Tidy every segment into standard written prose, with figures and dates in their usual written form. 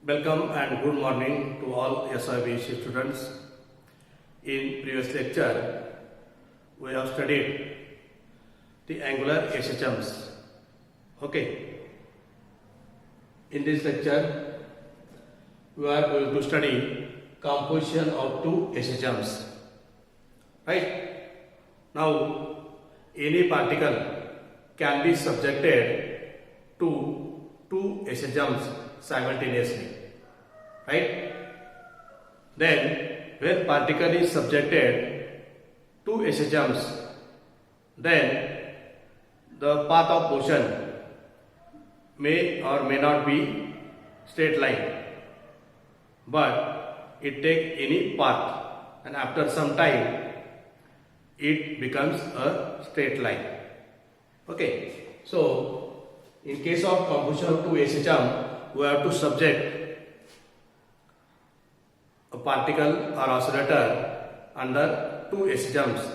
Welcome and good morning to all SIBC students. In previous lecture, we have studied the angular SHMs. Okay. In this lecture, we are going to study composition of two SHMs. Right? Now, any particle can be subjected to two SHMs simultaneously. Right? Then, when particle is subjected to SHMs, then the path of motion may or may not be straight line, but it take any path, and after some time it becomes a straight line. Okay, so in case of composition of two SHM, we have to subject a particle or oscillator under two SHMs,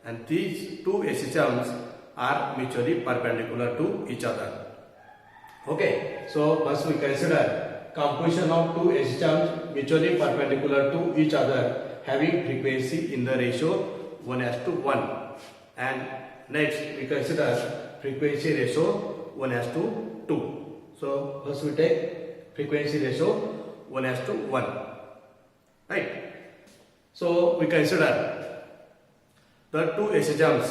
and these two SHMs are mutually perpendicular to each other. Okay, so first we consider composition of two SHMs mutually perpendicular to each other having frequency in the ratio 1:1, and next we consider frequency ratio 1:2. So first we take frequency ratio 1:1. Right? So we consider the two SHMs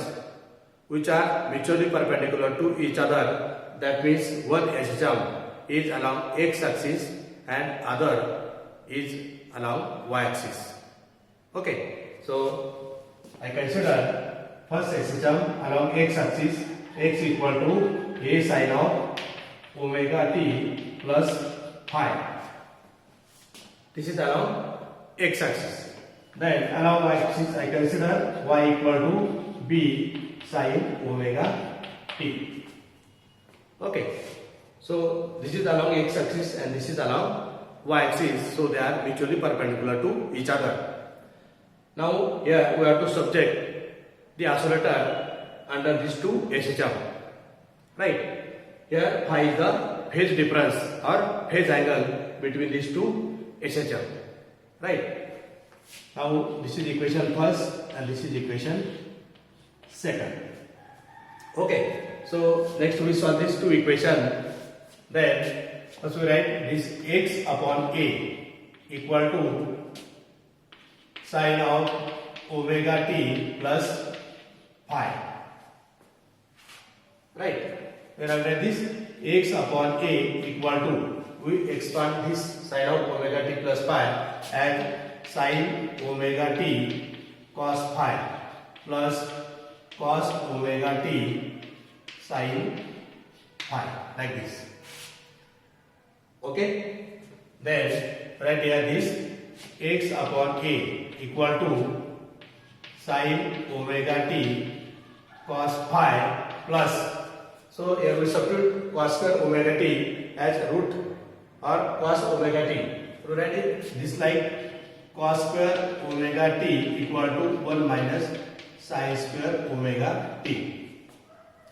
which are mutually perpendicular to each other. That means one SHM is along x-axis and other is along y-axis. Okay, so I consider first SHM along x-axis, x equal to a sin of omega t plus phi. This is along x-axis. Then along y-axis I consider y equal to b sin omega t. Okay, so this is along x-axis and this is along y-axis, so they are mutually perpendicular to each other. Now here we have to subject the oscillator under these two SHM. Right? Here phi is the phase difference or phase angle between these two SHM. Right? Now this is equation first and this is equation second. Okay, so next we solve these two equations. Then first we write this x upon a equal to sin of omega t plus phi. Right? When I write this x upon a equal to, we expand this sin of omega t plus phi and sin omega t cos phi plus cos omega t sin phi, like this. Okay, then write here this x upon a equal to sin omega t cos phi plus, so here we substitute cos square omega t as root or cos omega t. So write it this like cos square omega t equal to 1 minus sin square omega t,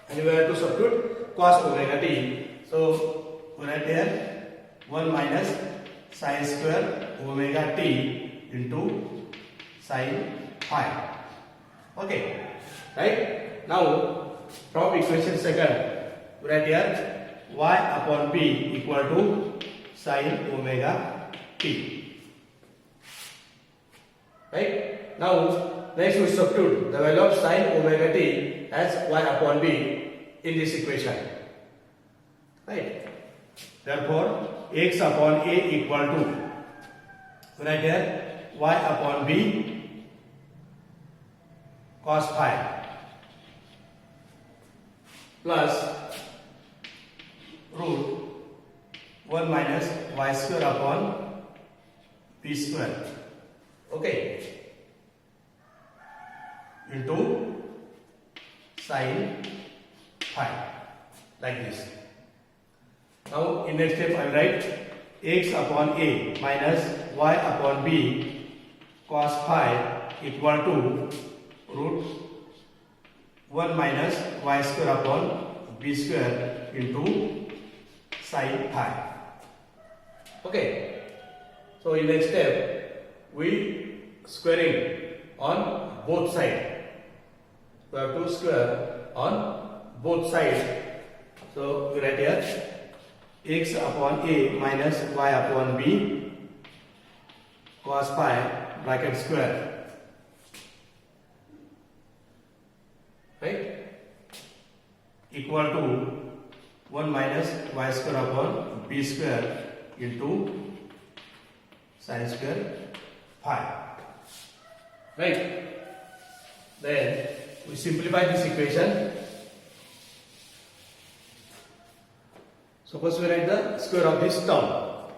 and we have to substitute cos omega t. So we write here 1 minus sin square omega t into sin phi. Okay, right? Now from equation second we write here y upon b equal to sin omega t. Right? Now next we substitute the value of sin omega t as y upon b in this equation. Right? Therefore x upon a equal to, write here y upon b cos phi plus root 1 minus y square upon b square. Okay, into sin phi, like this. Now in next step I write x upon a minus y upon b cos phi equal to root 1 minus y square upon b square into sin phi. Okay. So in next step, we squaring on both sides. We have to square on both sides. So we write here x upon a minus y upon b cos phi bracket square, right, equal to 1 minus y square upon b square into sin square phi, right. Then we simplify this equation. Suppose we write the square of this term,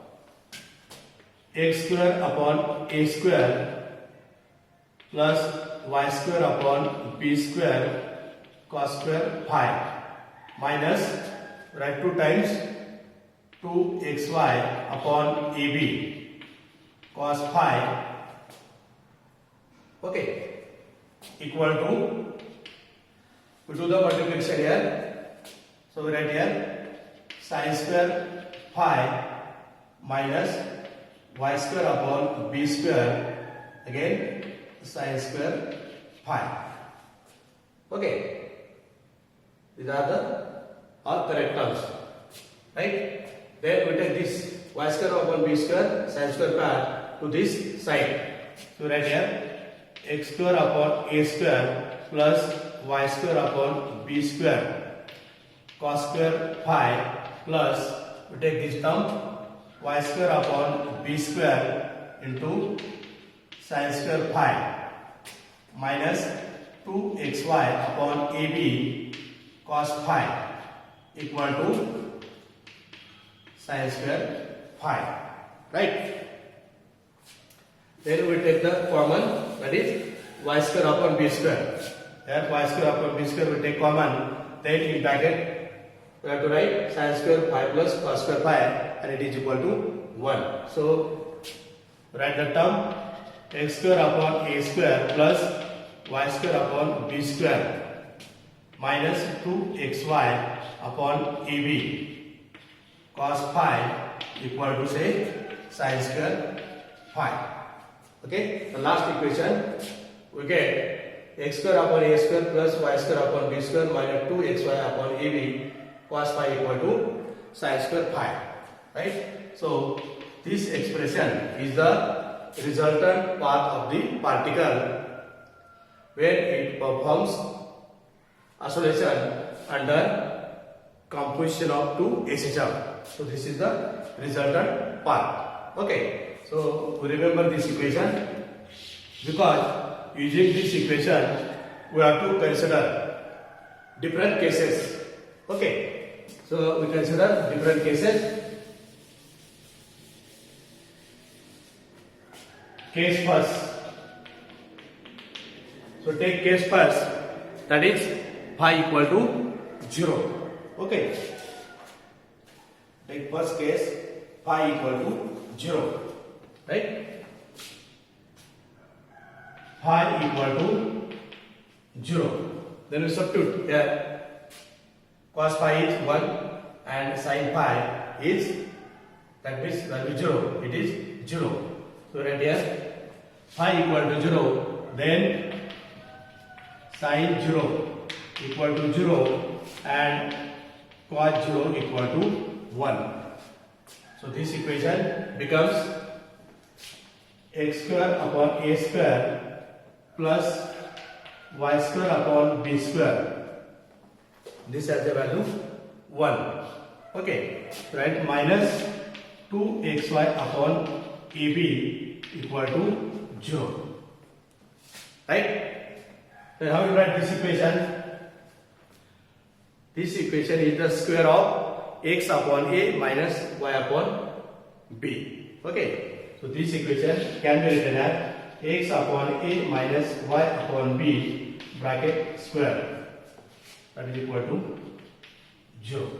x square upon a square plus y square upon b square cos square phi minus, write 2 times 2xy upon ab cos phi, okay, equal to, we do the multiplication here. So we write here sin square phi minus y square upon b square, again sin square phi. Okay, these are the all correct terms, right. Then we take this y square upon b square sin square phi to this side. So right here x square upon a square plus y square upon b square cos square phi plus, we take this term y square upon b square into sin square phi minus 2xy upon ab cos phi equal to sin square phi, right. Then we take the common, that is y square upon b square. Here y square upon b square we take common, then in bracket we have to write sin square phi plus cos square phi, and it is equal to 1. So write the term x square upon a square plus y square upon b square minus 2xy upon ab cos phi equal to, say, sin square phi. Okay, the last equation we get x square upon a square plus y square upon b square minus 2xy upon ab cos phi equal to sin square phi, right. So this expression is the resultant path of the particle when it performs oscillation under composition of 2 SHM. So this is the resultant path. Okay, so we remember this equation because using this equation we have to consider different cases. Okay, so we consider different cases. Case first. So take case first, that is phi equal to 0. Okay, take first case phi equal to 0, right. Phi equal to 0. Then we substitute here. Cos phi is 1 and sin phi is, that means value 0. It is 0. So right here phi equal to 0, then sin 0 equal to 0 and cos 0 equal to 1. So this equation becomes x square upon a square plus y square upon b square. This has the value 1. Okay, right, minus 2xy upon ab equal to 0. Right? Then how do you write this equation? This equation is the square of x upon a minus y upon b. Okay, so this equation can be written as x upon a minus y upon b bracket square, that is equal to 0.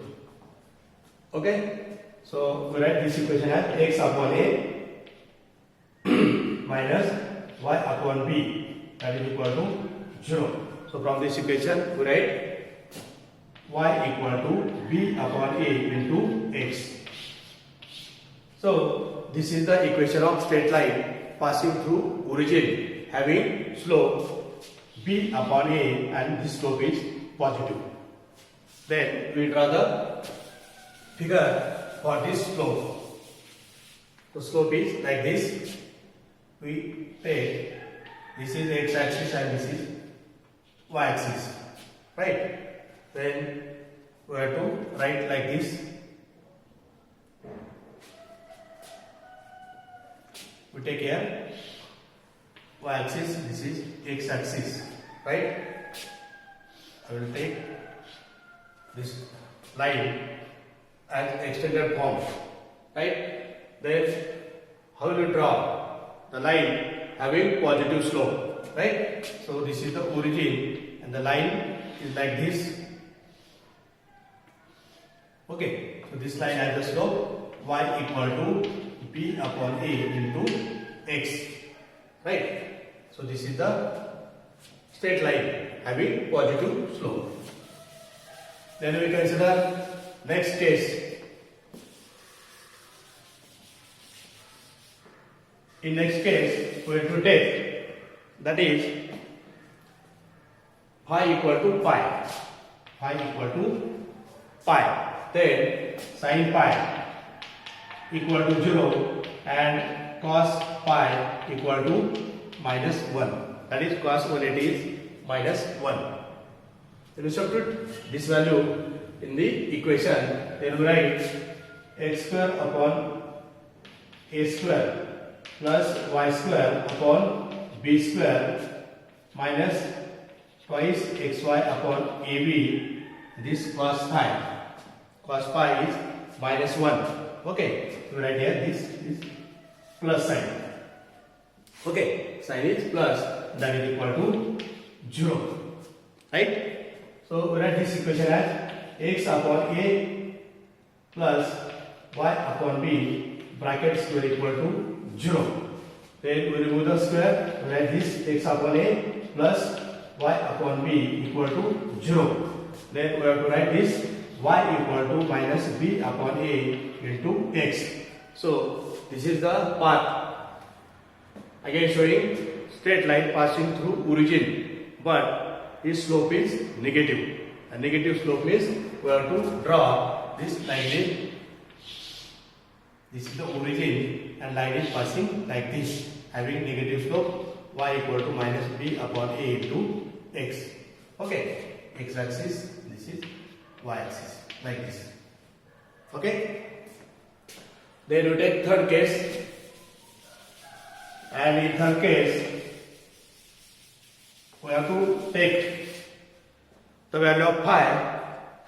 Okay, so we write this equation as x upon a minus y upon b, that is equal to 0. So from this equation we write y equal to b upon a into x. So this is the equation of straight line passing through origin having slope b upon a, and this slope is positive. Then we draw the figure for this slope. The slope is like this. We take this is x axis and this is y axis, right? Then we have to write like this. We take here y axis, this is x axis, right? I will take this line as extended form, right? Then how will you draw the line having positive slope, right? So this is the origin and the line is like this. Okay, so this line has the slope y equal to b upon a into x, right? So this is the straight line having positive slope. Then we consider next case. In next case, we have to take, that is phi equal to pi. Phi equal to pi. Then sin pi equal to 0 and cos pi equal to minus 1. That is cos 180 is minus 1. Then we substitute this value in the equation. Then we write x square upon a square plus y square upon b square minus twice xy upon ab. This cos pi. Cos pi is minus 1. Okay, so right here this is plus sign. Okay, sign is plus, that is equal to 0. Right? So we write this equation as x upon a plus y upon b bracket square equal to 0. Then we remove the square, we write this x upon a plus y upon b equal to 0. Then we have to write this y equal to minus b upon a into x. So this is the path, again showing straight line passing through origin, but its slope is negative. A negative slope means we have to draw this like this. This is the origin and line is passing like this, having negative slope, y equal to minus b upon a into x. Okay, x axis, this is y axis, like this. Okay. Then we take third case, and in third case we have to take the value of phi,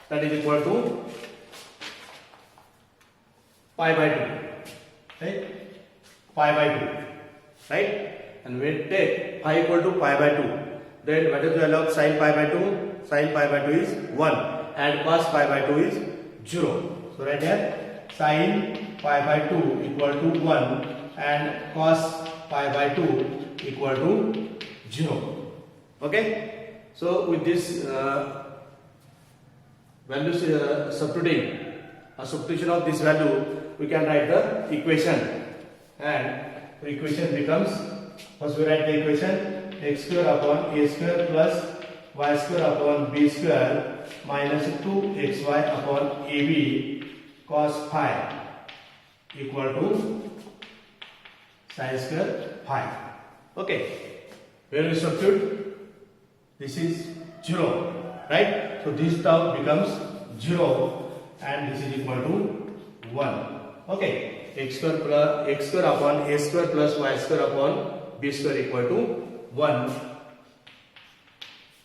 that is equal to pi by 2, right? Pi by 2, right? And we take phi equal to pi by 2. Then what is the value of sin pi by 2? Sin pi by 2 is 1 and cos pi by 2 is 0. So right here sin pi by 2 equal to 1 and cos pi by 2 equal to 0. Okay? So with this values substituting, a substitution of this value, we can write the equation, and the equation becomes, first we write the equation x square upon a square plus y square upon b square minus 2xy upon ab cos phi equal to sin square phi. Okay, where we substitute, this is 0, right? So this term becomes 0 and this is equal to 1. Okay, x square upon a square plus y square upon b square equal to 1.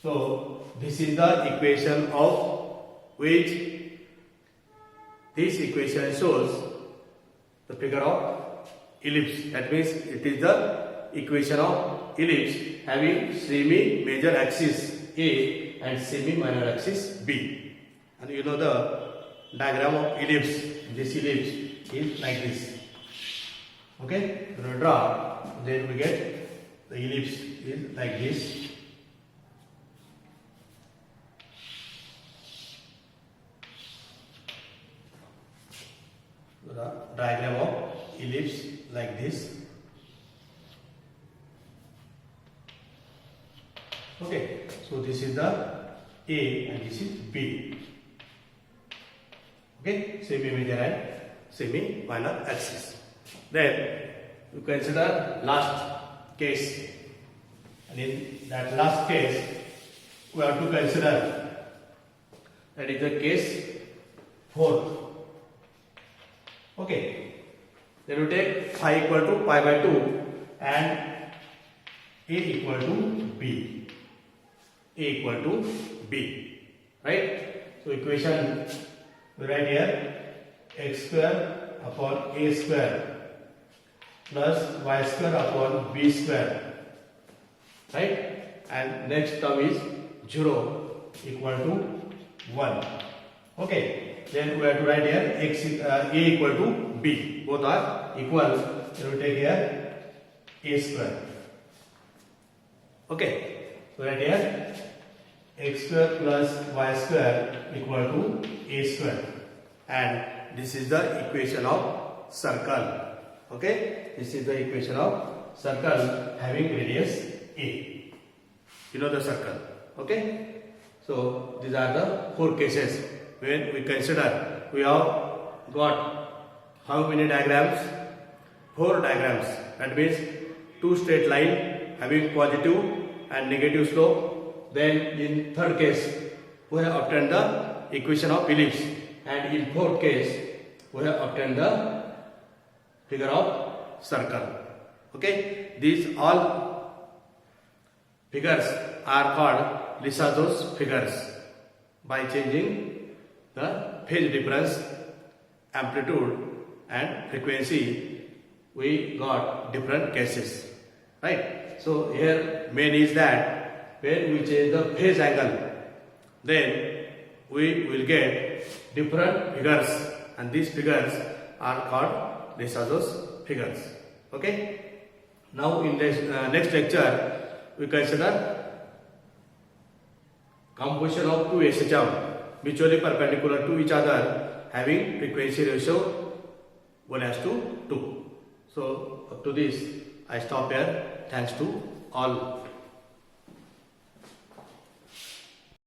So this is the equation of which this equation shows the figure of ellipse. That means it is the equation of ellipse having semi major axis A and semi minor axis B. And you know the diagram of ellipse. This ellipse is like this. Okay, when we draw, then we get the ellipse is like this. The diagram of ellipse like this. Okay, so this is the A and this is B. Okay, semi-major and semi-minor axis. Then you consider last case, and in that last case we have to consider, that is the case 4th. Okay, then you take phi equal to pi by 2 and A equal to B. A equal to B, right? So equation we write here x square upon A square plus y square upon B square, right? And next term is 0 equal to 1. Okay, then we have to write here A equal to B. Both are equal. Then we take here A square. Okay, so write here x square plus y square equal to A square. And this is the equation of circle. Okay, this is the equation of circle having radius A. You know the circle. Okay, so these are the 4 cases when we consider. We have got how many diagrams? 4 diagrams. That means 2 straight line having positive and negative slope. Then in 3rd case we have obtained the equation of ellipse, and in 4th case we have obtained the figure of circle. Okay, these all figures are called Lissajous figures. By changing the phase difference, amplitude and frequency, we got different cases, right? So here main is that when we change the phase angle, then we will get different figures, and these figures are called Lissajous figures. Okay, now in this next lecture we consider composition of 2 SHM mutually perpendicular to each other having frequency ratio 1:2. So up to this I stop here. Thanks to all.